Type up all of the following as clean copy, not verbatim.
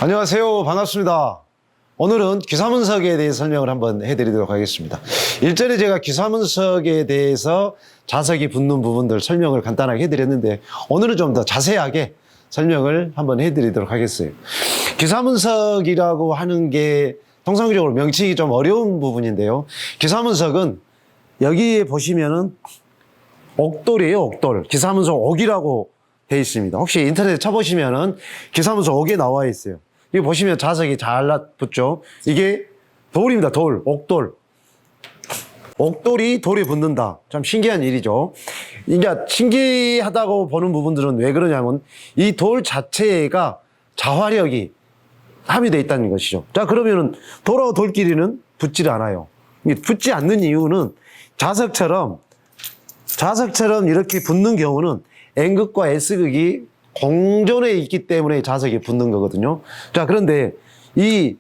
안녕하세요. 반갑습니다. 오늘은 귀사문석에 대해 설명을 한번 해드리도록 하겠습니다. 일전에 제가 귀사문석에 대해서 자석이 붙는 부분들 설명을 간단하게 해드렸는데 오늘은 좀 더 자세하게 설명을 한번 해드리도록 하겠어요. 귀사문석이라고 하는 게 통상적으로 명칭이 좀 어려운 부분인데요. 귀사문석은 여기에 보시면은 옥돌이에요. 옥돌. 귀사문석 옥이라고 되어 있습니다. 혹시 인터넷에 쳐보시면은 귀사문석 옥에 나와 있어요. 여기 보시면 자석이 잘 붙죠. 이게 돌입니다. 돌. 옥돌. 옥돌이 돌에 붙는다. 참 신기한 일이죠. 이제 신기하다고 보는 부분들은 왜 그러냐면 이 돌 자체가 자화력이 함유되어 있다는 것이죠. 자, 그러면은 돌하고 돌끼리는 붙질 않아요. 붙지 않는 이유는 자석처럼 이렇게 붙는 경우는 N극과 S극이 공존해 있기 때문에 자석이 붙는 거거든요. 자, 그런데 이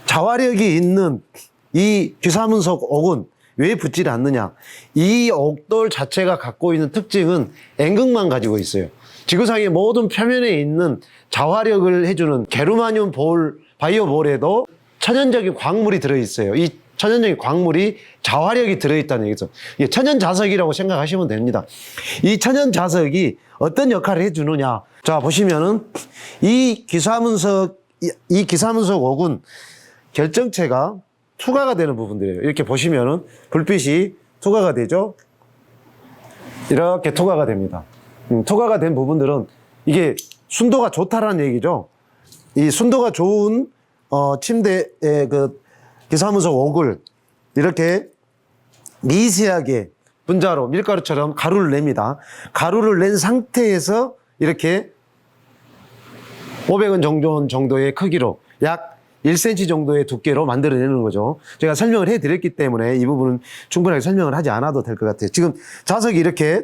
자화력이 있는 이 귀사문석 옥은 왜 붙지 않느냐? 이 옥돌 자체가 갖고 있는 특징은 N극만 가지고 있어요. 지구상의 모든 표면에 있는 자화력을 해주는 게르마늄 바이오 볼에도 천연적인 광물이 들어있어요. 이 천연적인 광물이 자화력이 들어있다는 얘기죠. 이게 천연 자석이라고 생각하시면 됩니다. 이 천연 자석이 어떤 역할을 해주느냐. 자, 보시면은 이 귀사문석 옥은 결정체가 투과가 되는 부분들이에요. 이렇게 보시면은 불빛이 투과가 되죠. 이렇게 투과가 됩니다. 투과가 된 부분들은 이게 순도가 좋다라는 얘기죠. 이 순도가 좋은 침대의 그 귀사문석 옥을 이렇게 미세하게 분자로 밀가루처럼 가루를 냅니다. 가루를 낸 상태에서 이렇게 500원 정도의 크기로 약 1cm 정도의 두께로 만들어내는 거죠. 제가 설명을 해드렸기 때문에 이 부분은 충분하게 설명을 하지 않아도 될 것 같아요. 지금 자석이 이렇게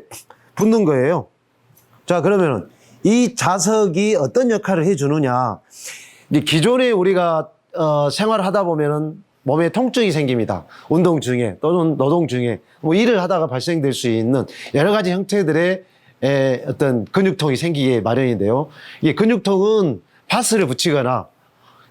붙는 거예요. 자, 그러면은 이 자석이 어떤 역할을 해주느냐. 기존에 우리가 생활을 하다 보면은 몸에 통증이 생깁니다. 운동 중에 또는 노동 중에 뭐 일을 하다가 발생될 수 있는 여러 가지 형태들의 어떤 근육통이 생기기 마련인데요. 이 근육통은 파스를 붙이거나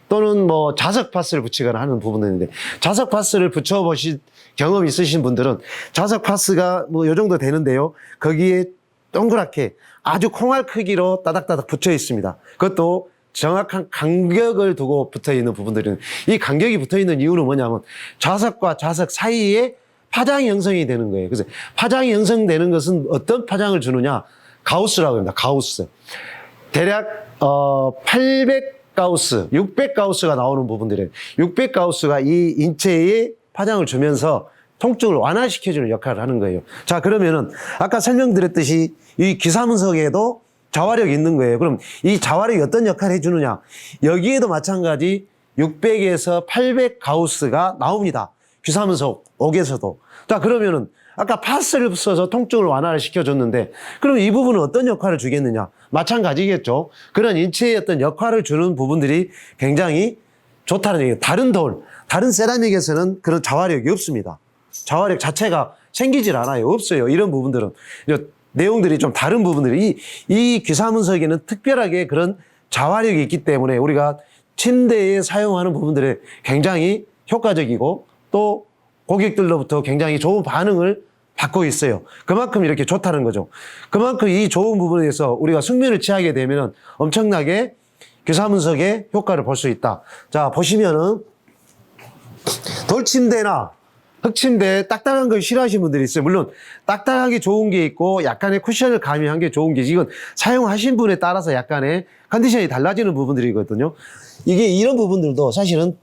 또는 뭐 자석 파스를 붙이거나 하는 부분인데 자석 파스를 붙여보신 경험 있으신 분들은 자석 파스가 뭐 요 정도 되는데요. 거기에 동그랗게 아주 콩알 크기로 따닥따닥 붙여 있습니다. 그것도 정확한 간격을 두고 붙어 있는 부분들은 이 간격이 붙어 있는 이유는 뭐냐면 자석과 자석 사이에 파장이 형성이 되는 거예요. 그래서 파장이 형성되는 것은 어떤 파장을 주느냐? 가우스라고 합니다. 가우스. 대략 800가우스, 600가우스가 나오는 부분들이에요. 600가우스가 이 인체에 파장을 주면서 통증을 완화시켜주는 역할을 하는 거예요. 자, 그러면은 아까 설명드렸듯이 이 귀사문석에도 자화력이 있는 거예요. 그럼 이 자화력이 어떤 역할을 해주느냐? 여기에도 마찬가지 600에서 800가우스가 나옵니다. 귀사문석 옥에서도. 자, 그러면은 아까 파스를 써서 통증을 완화를 시켜줬는데 그럼 이 부분은 어떤 역할을 주겠느냐? 마찬가지겠죠. 그런 인체의 어떤 역할을 주는 부분들이 굉장히 좋다는 얘기예요. 다른 세라믹에서는 그런 자화력이 없습니다. 자화력 자체가 생기질 않아요. 없어요. 이런 부분들은. 내용들이 좀 다른 부분들이 이 귀사문석에는 특별하게 그런 자화력이 있기 때문에 우리가 침대에 사용하는 부분들에 굉장히 효과적이고 또 고객들로부터 굉장히 좋은 반응을 받고 있어요. 그만큼 이렇게 좋다는 거죠. 그만큼 이 좋은 부분에서 우리가 숙면을 취하게 되면 엄청나게 귀사문석의 효과를 볼 수 있다. 자, 보시면은 돌침대나 흙침대 딱딱한 걸 싫어하시는 분들이 있어요. 물론 딱딱한 게 좋은 게 있고 약간의 쿠션을 가미한 게 좋은 게 이건 사용하신 분에 따라서 약간의 컨디션이 달라지는 부분들이거든요. 이게 이런 부분들도 사실은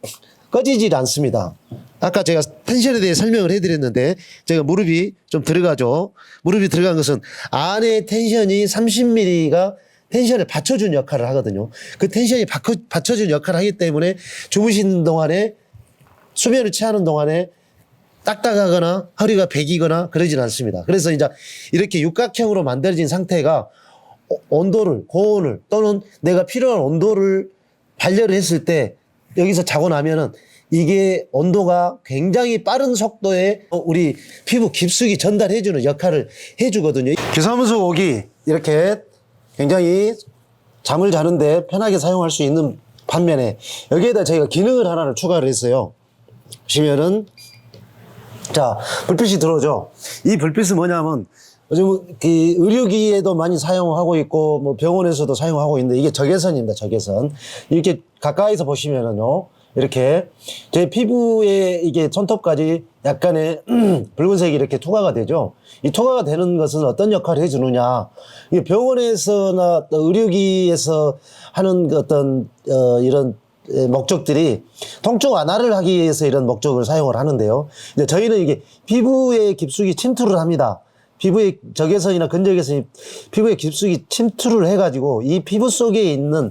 꺼지질 않습니다. 아까 제가 텐션에 대해 설명을 해드렸는데 제가 무릎이 좀 들어가죠. 무릎이 들어간 것은 안에 텐션이 30mm가 텐션을 받쳐준 역할을 하거든요. 그 텐션이 받쳐준 역할을 하기 때문에 주무시는 동안에 수면을 취하는 동안에 딱딱하거나 허리가 베기거나 그러진 않습니다. 그래서 이제 이렇게 육각형으로 만들어진 상태가 온도를, 고온을 또는 내가 필요한 온도를 반려를 했을 때 여기서 자고 나면은 이게 온도가 굉장히 빠른 속도에 우리 피부 깊숙이 전달해주는 역할을 해주거든요. 귀사문석 옥이 이렇게 굉장히 잠을 자는데 편하게 사용할 수 있는 반면에 여기에다 저희가 기능을 하나를 추가를 했어요. 보시면은 자, 불빛이 들어오죠. 이 불빛은 뭐냐면 요즘 그 의료기에도 많이 사용하고 있고 뭐 병원에서도 사용하고 있는데 이게 적외선입니다. 적외선. 이렇게 가까이서 보시면은요. 이렇게 제 피부에 이게 손톱까지 약간의 붉은색이 이렇게 투과가 되죠. 이 투과가 되는 것은 어떤 역할을 해주느냐. 이게 병원에서나 의료기에서 하는 그 어떤 이런 목적들이 통증 완화를 하기 위해서 이런 목적을 사용을 하는데요. 근데 저희는 이게 피부에 깊숙이 침투를 합니다. 피부의 적외선이나 근적외선이 피부에 깊숙이 침투를 해가지고 이 피부 속에 있는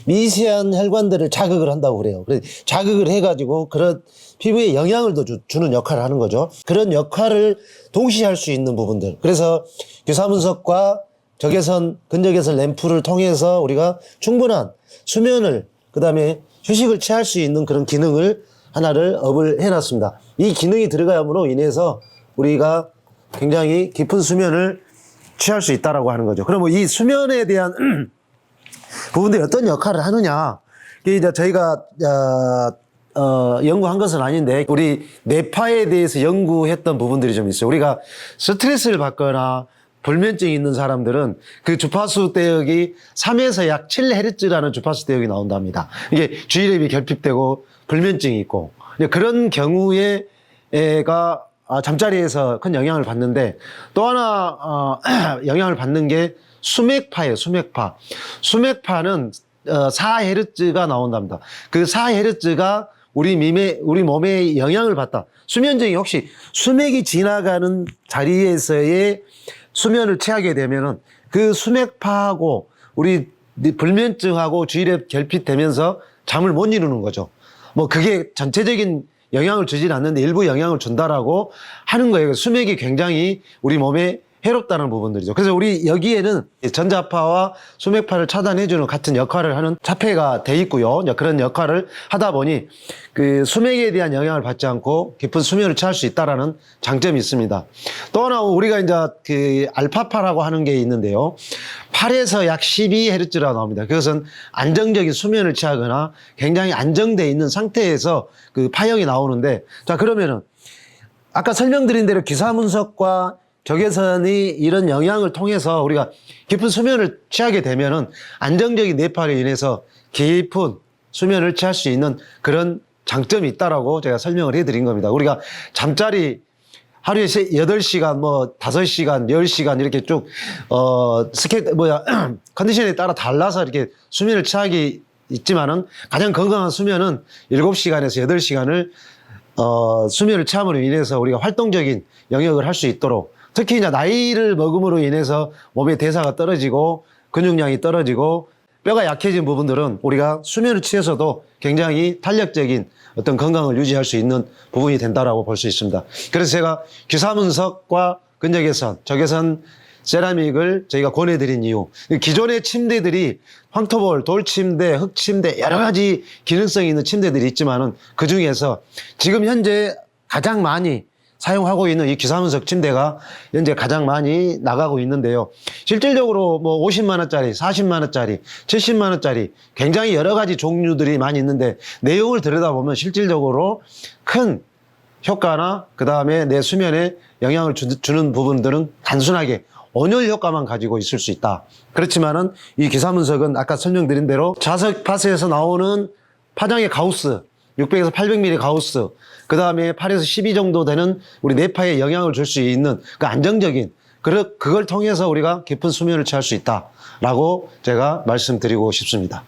미세한 혈관들을 자극을 한다고 그래요. 그래서 자극을 해가지고 그런 피부에 영향을 더 주는 역할을 하는 거죠. 그런 역할을 동시에 할 수 있는 부분들. 그래서 귀사문석과 적외선, 근적외선 램프를 통해서 우리가 충분한 수면을 그 다음에 휴식을 취할 수 있는 그런 기능을 하나를 업을 해놨습니다. 이 기능이 들어감으로 인해서 우리가 굉장히 깊은 수면을 취할 수 있다라고 하는 거죠. 그럼 이 수면에 대한 부분들이 어떤 역할을 하느냐. 이게 이제 저희가 연구한 것은 아닌데 우리 뇌파에 대해서 연구했던 부분들이 좀 있어요. 우리가 스트레스를 받거나 불면증이 있는 사람들은 그 주파수 대역이 3에서 약 7Hz라는 주파수 대역이 나온답니다. 이게 G렙이 결핍되고 불면증이 있고 그런 경우에 애가 잠자리에서 큰 영향을 받는데 또 하나 영향을 받는 게 수맥파예요. 수맥파. 수맥파는 4Hz가 나온답니다. 그 4Hz가 우리 몸에 영향을 받다. 수면증이 혹시 수맥이 지나가는 자리에서의 수면을 취하게 되면은 그 수맥파하고 우리 불면증하고 G렙 결핍되면서 잠을 못 이루는 거죠. 뭐 그게 전체적인 영향을 주진 않는데 일부 영향을 준다라고 하는 거예요. 수맥이 굉장히 우리 몸에 해롭다는 부분들이죠. 그래서 우리 여기에는 전자파와 수맥파를 차단해주는 같은 역할을 하는 차폐가 돼 있고요. 그런 역할을 하다 보니 그 수맥에 대한 영향을 받지 않고 깊은 수면을 취할 수 있다라는 장점이 있습니다. 또 하나 우리가 이제 그 알파파라고 하는 게 있는데요. 8에서 약 12Hz라고 나옵니다. 그것은 안정적인 수면을 취하거나 굉장히 안정되어 있는 상태에서 그 파형이 나오는데 자, 그러면은 아까 설명드린 대로 귀사문석과 적외선이 이런 영향을 통해서 우리가 깊은 수면을 취하게 되면은 안정적인 뇌파로 인해서 깊은 수면을 취할 수 있는 그런 장점이 있다라고 제가 설명을 해드린 겁니다. 우리가 잠자리 하루에 8시간, 뭐 5시간, 10시간 이렇게 쭉, 컨디션에 따라 달라서 이렇게 수면을 취하기 있지만은 가장 건강한 수면은 7시간에서 8시간을 수면을 취함으로 인해서 우리가 활동적인 영역을 할 수 있도록 특히 이제 나이를 먹음으로 인해서 몸의 대사가 떨어지고 근육량이 떨어지고 뼈가 약해진 부분들은 우리가 수면을 취해서도 굉장히 탄력적인 어떤 건강을 유지할 수 있는 부분이 된다라고 볼 수 있습니다. 그래서 제가 귀사문석과 근적외선, 적외선 세라믹을 저희가 권해드린 이유. 기존의 침대들이 황토볼, 돌침대, 흙침대 여러 가지 기능성이 있는 침대들이 있지만은 그 중에서 지금 현재 가장 많이 사용하고 있는 이 귀사문석 침대가 현재 가장 많이 나가고 있는데요. 실질적으로 뭐 50만 원짜리, 40만 원짜리, 70만 원짜리 굉장히 여러 가지 종류들이 많이 있는데 내용을 들여다보면 실질적으로 큰 효과나 그 다음에 내 수면에 영향을 주는 부분들은 단순하게 온열 효과만 가지고 있을 수 있다. 그렇지만은 이 귀사문석은 아까 설명드린 대로 자석 파스에서 나오는 파장의 가우스 600에서 800mm 가우스, 그 다음에 8에서 12 정도 되는 우리 뇌파에 영향을 줄 수 있는 그 안정적인, 그걸 통해서 우리가 깊은 수면을 취할 수 있다라고 제가 말씀드리고 싶습니다.